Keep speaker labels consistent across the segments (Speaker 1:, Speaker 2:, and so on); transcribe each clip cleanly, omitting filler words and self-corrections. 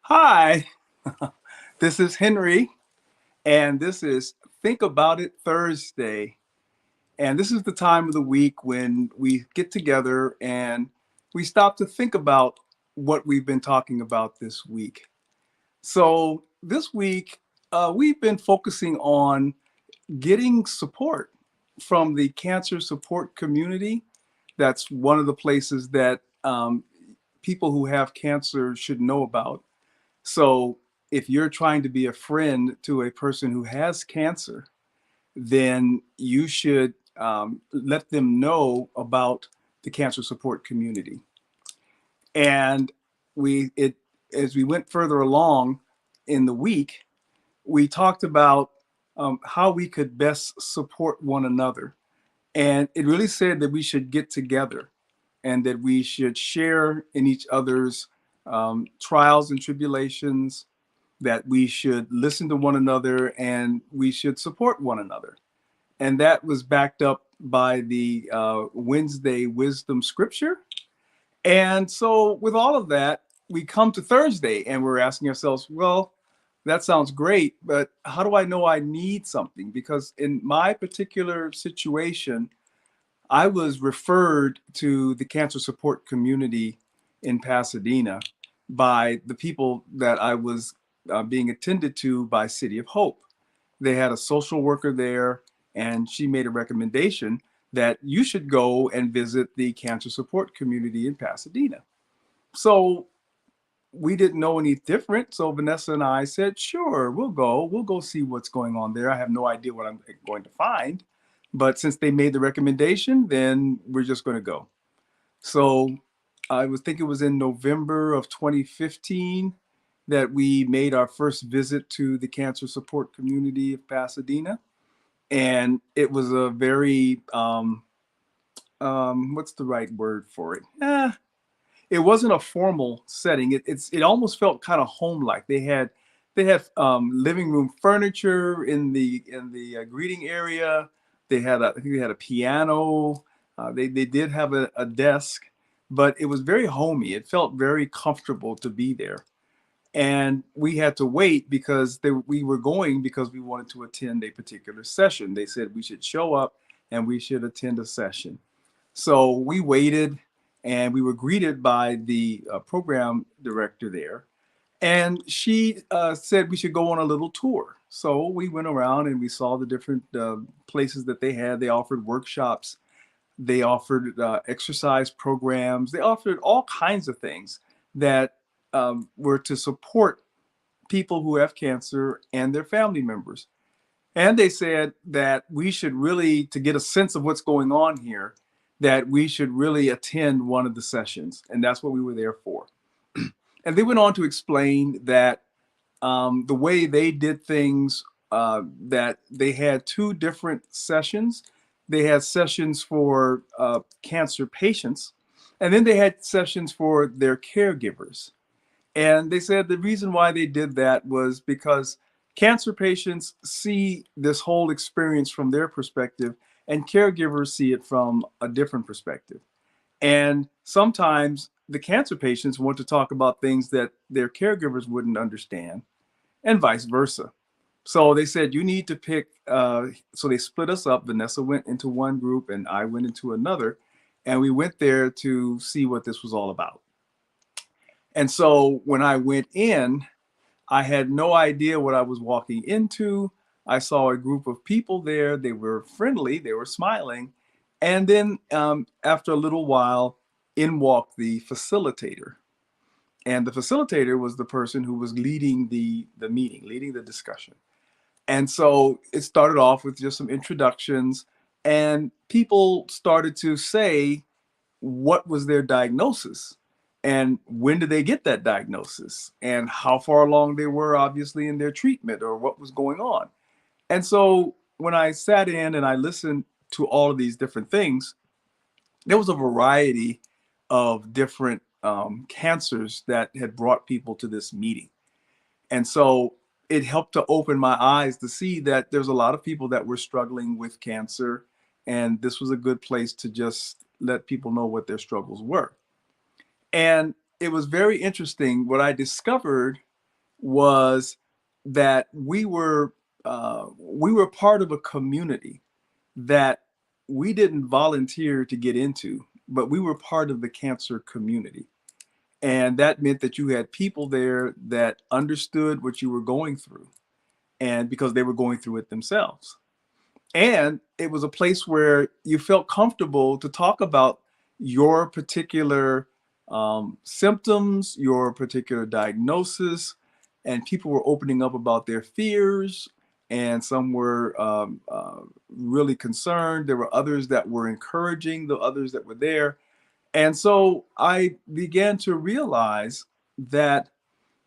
Speaker 1: Hi, this is Henry, and this is Think About It Thursday. And this is the time of the week when we get together and we stop to think about what we've been talking about this week. So, this week, we've been focusing on getting support from the cancer support community. That's one of the places that people who have cancer should know about. So if you're trying to be a friend to a person who has cancer, then you should let them know about the cancer support community. And it as we went further along in the week, we talked about how we could best support one another. And it really said that we should get together and that we should share in each other's trials and tribulations, that we should listen to one another and we should support one another. And that was backed up by the Wednesday wisdom scripture. And so, with all of that, we come to Thursday and we're asking ourselves, well, that sounds great, but how do I know I need something? Because in my particular situation, I was referred to the cancer support community in Pasadena by the people that I was being attended to by City of Hope. They had a social worker there, and she made a recommendation that you should go and visit the cancer support community in Pasadena. So we didn't know any different. So Vanessa and I said, sure, we'll go. We'll go see what's going on there. I have no idea what I'm going to find. But since they made the recommendation, then we're just going to go. So I was think it was in November of 2015 that we made our first visit to the cancer support community of Pasadena. And it was a very, what's the right word for it? It wasn't a formal setting. It almost felt kind of home-like. They had living room furniture in the greeting area. I think they had a piano. They did have a desk, but it was very homey. It felt very comfortable to be there. And we had to wait because we were going because we wanted to attend a particular session. They said we should show up and we should attend a session. So we waited and we were greeted by the program director there. And she said we should go on a little tour. So we went around and we saw the different places that they had. They offered workshops, they offered exercise programs, they offered all kinds of things that were to support people who have cancer and their family members. And they said that we should really, to get a sense of what's going on here, that we should really attend one of the sessions. And that's what we were there for. And they went on to explain that the way they did things, that they had two different sessions. They had sessions for cancer patients, and then they had sessions for their caregivers. And they said the reason why they did that was because cancer patients see this whole experience from their perspective, and caregivers see it from a different perspective. And sometimes the cancer patients want to talk about things that their caregivers wouldn't understand, and vice versa. So they said, you need to pick. So they split us up. Vanessa went into one group, and I went into another. And we went there to see what this was all about. And so when I went in, I had no idea what I was walking into. I saw a group of people there. They were friendly, they were smiling. And then after a little while, in walked the facilitator. And the facilitator was the person who was leading the meeting, leading the discussion. And so it started off with just some introductions, and people started to say what was their diagnosis and when did they get that diagnosis and how far along they were, obviously, in their treatment or what was going on. And so when I sat in and I listened to all of these different things, there was a variety of different cancers that had brought people to this meeting. And so it helped to open my eyes to see that there's a lot of people that were struggling with cancer. And this was a good place to just let people know what their struggles were. And it was very interesting. What I discovered was that we were part of a community that we didn't volunteer to get into, but we were part of the cancer community. And that meant that you had people there that understood what you were going through, and because they were going through it themselves. And it was a place where you felt comfortable to talk about your particular symptoms, your particular diagnosis, and people were opening up about their fears. And some were really concerned. There were others that were encouraging the others that were there. And so I began to realize that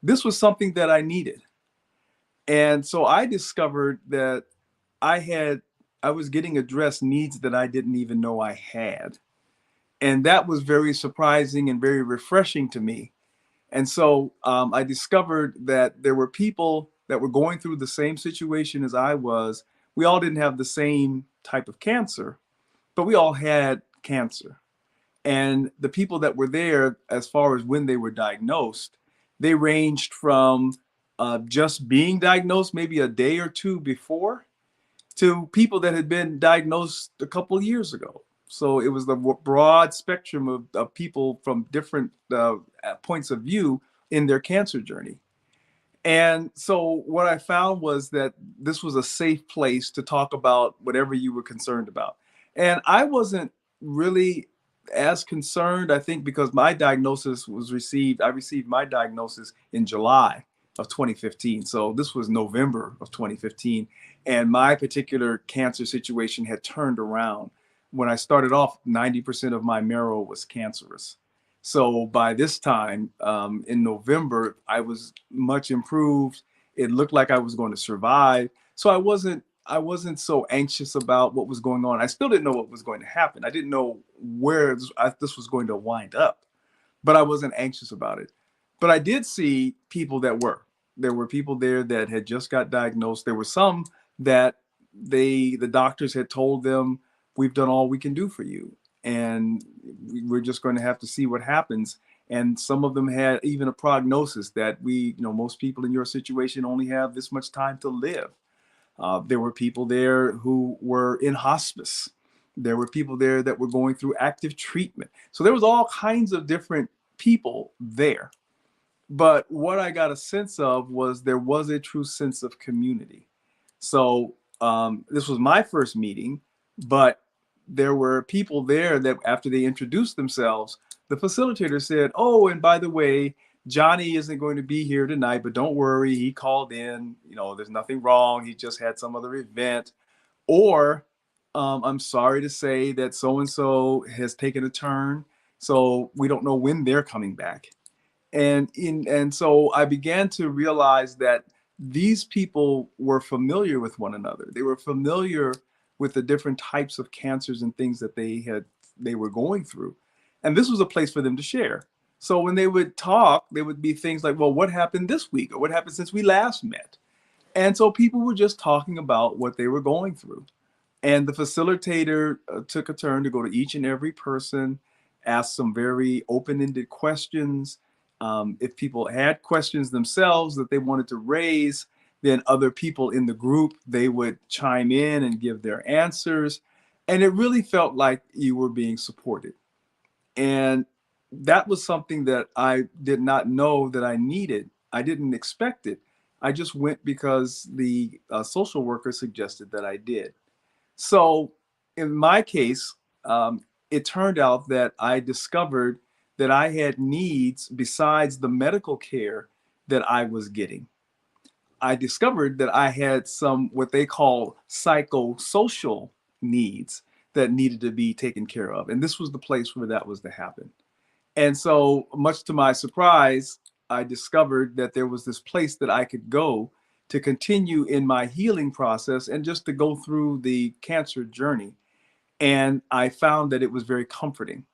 Speaker 1: this was something that I needed. And so I discovered that I had, I was getting addressed needs that I didn't even know I had. And that was very surprising and very refreshing to me. And so I discovered that there were people that were going through the same situation as I was. We all didn't have the same type of cancer, but we all had cancer. And the people that were there, as far as when they were diagnosed, they ranged from just being diagnosed maybe a day or two before to people that had been diagnosed a couple of years ago. So it was the broad spectrum of people from different points of view in their cancer journey. And so what I found was that this was a safe place to talk about whatever you were concerned about. And I wasn't really as concerned, I think, because my diagnosis was received, I received my diagnosis in July of 2015. So this was November of 2015. And my particular cancer situation had turned around. When I started off, 90% of my marrow was cancerous. So by this time, in November, I was much improved. It looked like I was going to survive. So I wasn't so anxious about what was going on. I still didn't know what was going to happen. I didn't know where this was going to wind up, but I wasn't anxious about it. But I did see people that were. There were people there that had just got diagnosed. There were some that the doctors had told them, we've done all we can do for you, and we're just going to have to see what happens. And some of them had even a prognosis that most people in your situation only have this much time to live. There were people there who were in hospice. There were people there that were going through active treatment. So there was all kinds of different people there. But what I got a sense of was there was a true sense of community. So this was my first meeting, but there were people there that after they introduced themselves, the facilitator said, "Oh, and by the way, Johnny isn't going to be here tonight, but don't worry, he called in. There's nothing wrong. He just had some other event. Or I'm sorry to say that so and so has taken a turn, so we don't know when they're coming back." And so I began to realize that these people were familiar with one another. They were familiar with the different types of cancers and things that they were going through. And this was a place for them to share. So when they would talk, there would be things like, well, what happened this week? Or what happened since we last met? And so people were just talking about what they were going through. And the facilitator took a turn to go to each and every person, ask some very open-ended questions. If people had questions themselves that they wanted to raise, then other people in the group, they would chime in and give their answers. And it really felt like you were being supported. And that was something that I did not know that I needed. I didn't expect it. I just went because the social worker suggested that I did. So in my case, it turned out that I discovered that I had needs besides the medical care that I was getting. I discovered that I had some what they call psychosocial needs that needed to be taken care of. And this was the place where that was to happen. And so, much to my surprise, I discovered that there was this place that I could go to continue in my healing process and just to go through the cancer journey. And I found that it was very comforting.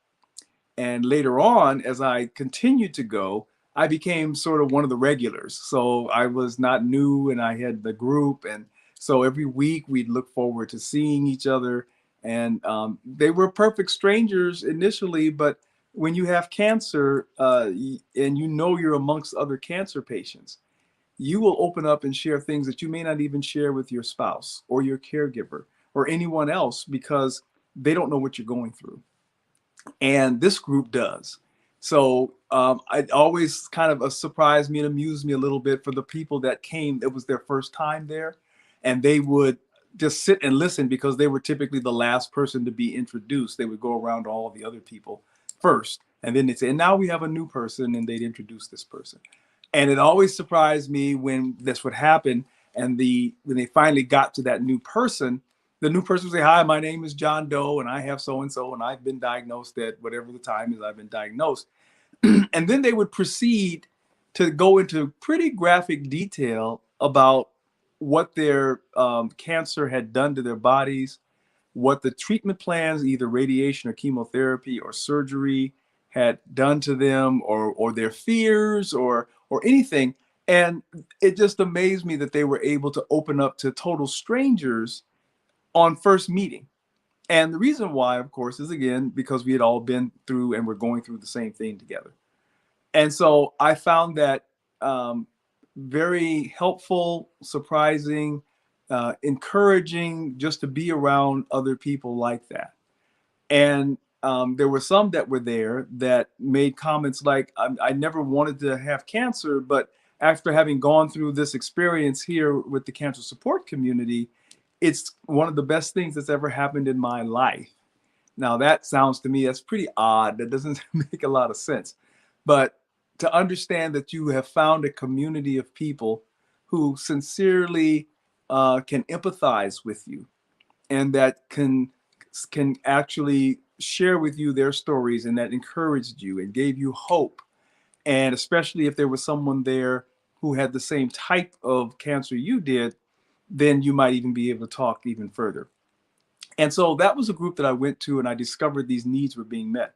Speaker 1: And later on, as I continued to go, I became sort of one of the regulars. So I was not new and I had the group. And so every week we'd look forward to seeing each other. And they were perfect strangers initially, but when you have cancer and you're amongst other cancer patients, you will open up and share things that you may not even share with your spouse or your caregiver or anyone else because they don't know what you're going through. And this group does. So it always kind of surprised me and amused me a little bit for the people that came. It was their first time there, and they would just sit and listen because they were typically the last person to be introduced. They would go around to all the other people first, and then they'd say, and now we have a new person, and they'd introduce this person. And it always surprised me when this would happen, and when they finally got to that new person, the new person would say, hi, my name is John Doe, and I have so-and-so, and I've been diagnosed at whatever the time is I've been diagnosed. And then they would proceed to go into pretty graphic detail about what their cancer had done to their bodies, what the treatment plans, either radiation or chemotherapy or surgery, had done to them, or their fears, or anything. And it just amazed me that they were able to open up to total strangers on first meeting. And the reason why, of course, is again because we had all been through and we're going through the same thing together. And so I found that very helpful, surprising, encouraging, just to be around other people like that. And there were some that were there that made comments like, I never wanted to have cancer, but after having gone through this experience here with the cancer support community, it's one of the best things that's ever happened in my life. Now that sounds to me, that's pretty odd. That doesn't make a lot of sense. But to understand that you have found a community of people who sincerely can empathize with you, and that can actually share with you their stories, and that encouraged you and gave you hope. And especially if there was someone there who had the same type of cancer you did, then you might even be able to talk even further. And so that was a group that I went to, and I discovered these needs were being met.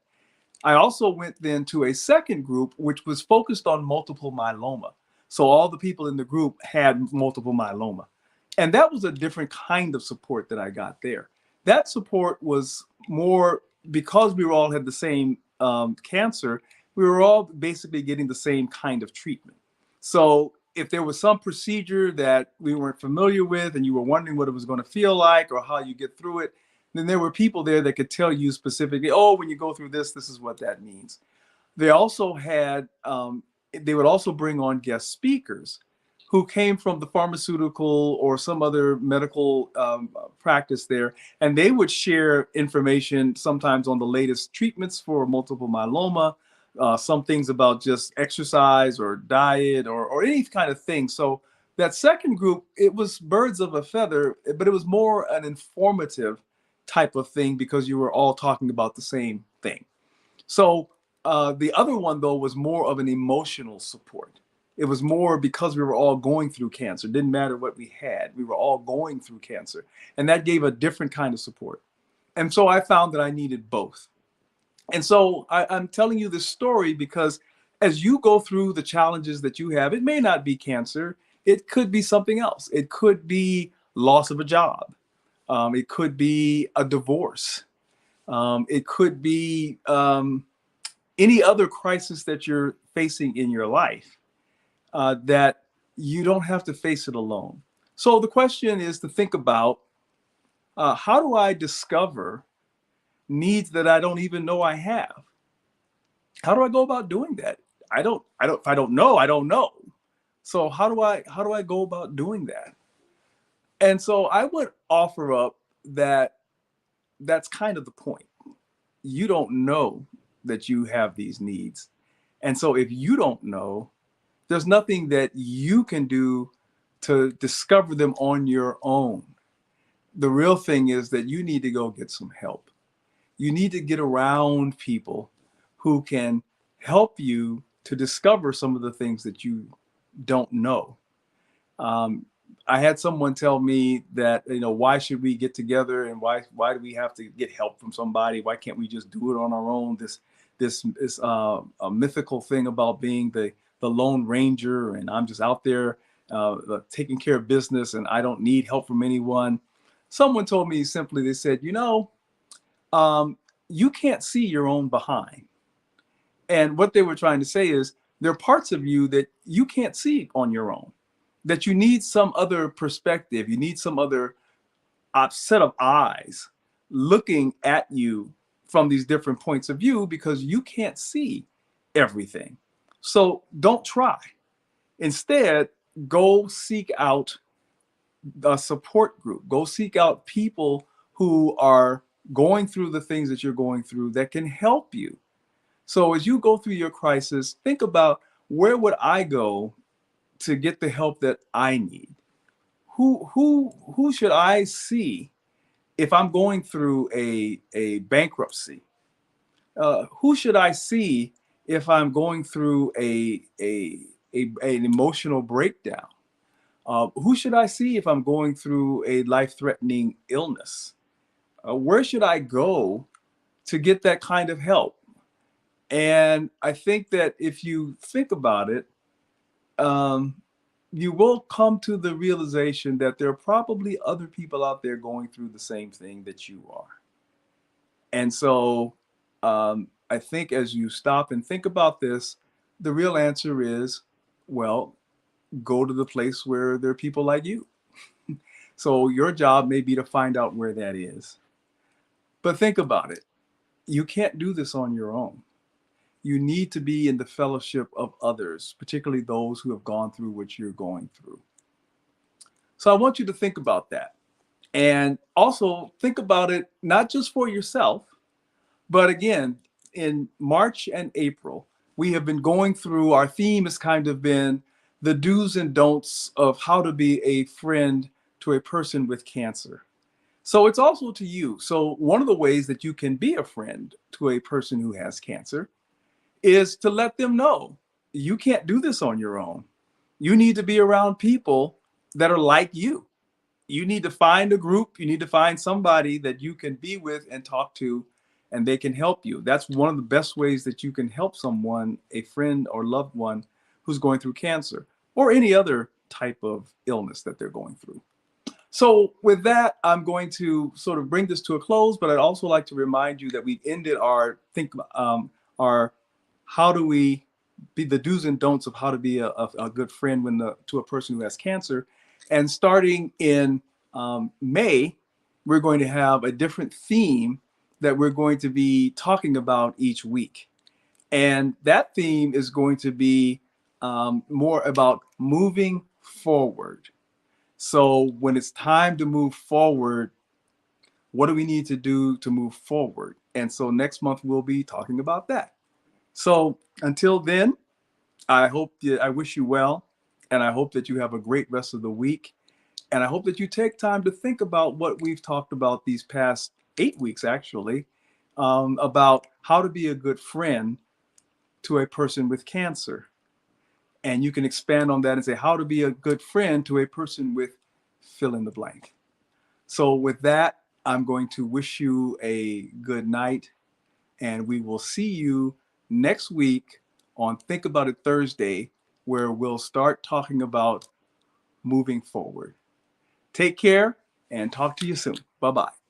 Speaker 1: I also went then to a second group, which was focused on multiple myeloma. So all the people in the group had multiple myeloma. And that was a different kind of support that I got there. That support was more because we all had the same cancer, we were all basically getting the same kind of treatment. So if there was some procedure that we weren't familiar with and you were wondering what it was going to feel like or how you get through it, then there were people there that could tell you specifically, oh, when you go through this, this is what that means. They also had, they would also bring on guest speakers who came from the pharmaceutical or some other medical practice there, and they would share information sometimes on the latest treatments for multiple myeloma, some things about just exercise or diet or any kind of thing. So that second group, it was birds of a feather, but it was more an informative type of thing because you were all talking about the same thing. So the other one, though, was more of an emotional support. It was more because we were all going through cancer. It didn't matter what we had. We were all going through cancer. And that gave a different kind of support. And so I found that I needed both. And so I'm telling you this story because as you go through the challenges that you have, it may not be cancer. It could be something else. It could be loss of a job. It could be a divorce. It could be any other crisis that you're facing in your life, that you don't have to face it alone. So the question is to think about, how do I discover needs that I don't even know I have? How do I go about doing that? If I don't know, I don't know. So how do I go about doing that? And so I would offer up that that's kind of the point. You don't know that you have these needs. And so if you don't know, there's nothing that you can do to discover them on your own. The real thing is that you need to go get some help. You need to get around people who can help you to discover some of the things that you don't know. I had someone tell me that, why should we get together, and why do we have to get help from somebody? Why can't we just do it on our own? This a mythical thing about being the Lone Ranger, and I'm just out there taking care of business, and I don't need help from anyone. Someone told me simply, they said, you can't see your own behind. And what they were trying to say is there are parts of you that you can't see on your own. that you need some other perspective. You need some other set of eyes looking at you from these different points of view, because you can't see everything. So don't try. Instead, go seek out a support group. Go seek out people who are going through the things that you're going through that can help you. So as you go through your crisis, think about, where would I go to get the help that I need? Who should I see if I'm going through a bankruptcy? Who should I see if I'm going through an emotional breakdown? Who should I see if I'm going through a life-threatening illness? Where should I go to get that kind of help? And I think that if you think about it, you will come to the realization that there are probably other people out there going through the same thing that you are. And so I think as you stop and think about this, the real answer is, well, go to the place where there are people like you. So your job may be to find out where that is. But think about it. You can't do this on your own. You need to be in the fellowship of others, particularly those who have gone through what you're going through. So I want you to think about that. And also think about it not just for yourself, but again, in March and April, we have been going through, our theme has kind of been the do's and don'ts of how to be a friend to a person with cancer. So it's also to you. So one of the ways that you can be a friend to a person who has cancer is to let them know you can't do this on your own. You need to be around people that are like you. You need to find a group. You need to find somebody that you can be with and talk to, and they can help you. That's one of the best ways that you can help someone, a friend or loved one who's going through cancer or any other type of illness that they're going through. So with that, I'm going to sort of bring this to a close, but I'd also like to remind you that we've ended our how do we be, the do's and don'ts of how to be a good friend to a person who has cancer. And starting in May, we're going to have a different theme that we're going to be talking about each week. And that theme is going to be more about moving forward. So when it's time to move forward, what do we need to do to move forward? And so next month we'll be talking about that. So until then, I wish you well, and I hope that you have a great rest of the week. And I hope that you take time to think about what we've talked about these past 8 weeks, actually, about how to be a good friend to a person with cancer. And you can expand on that and say how to be a good friend to a person with fill in the blank. So with that, I'm going to wish you a good night, and we will see you next week on Think About It Thursday, where we'll start talking about moving forward. Take care and talk to you soon. Bye-bye.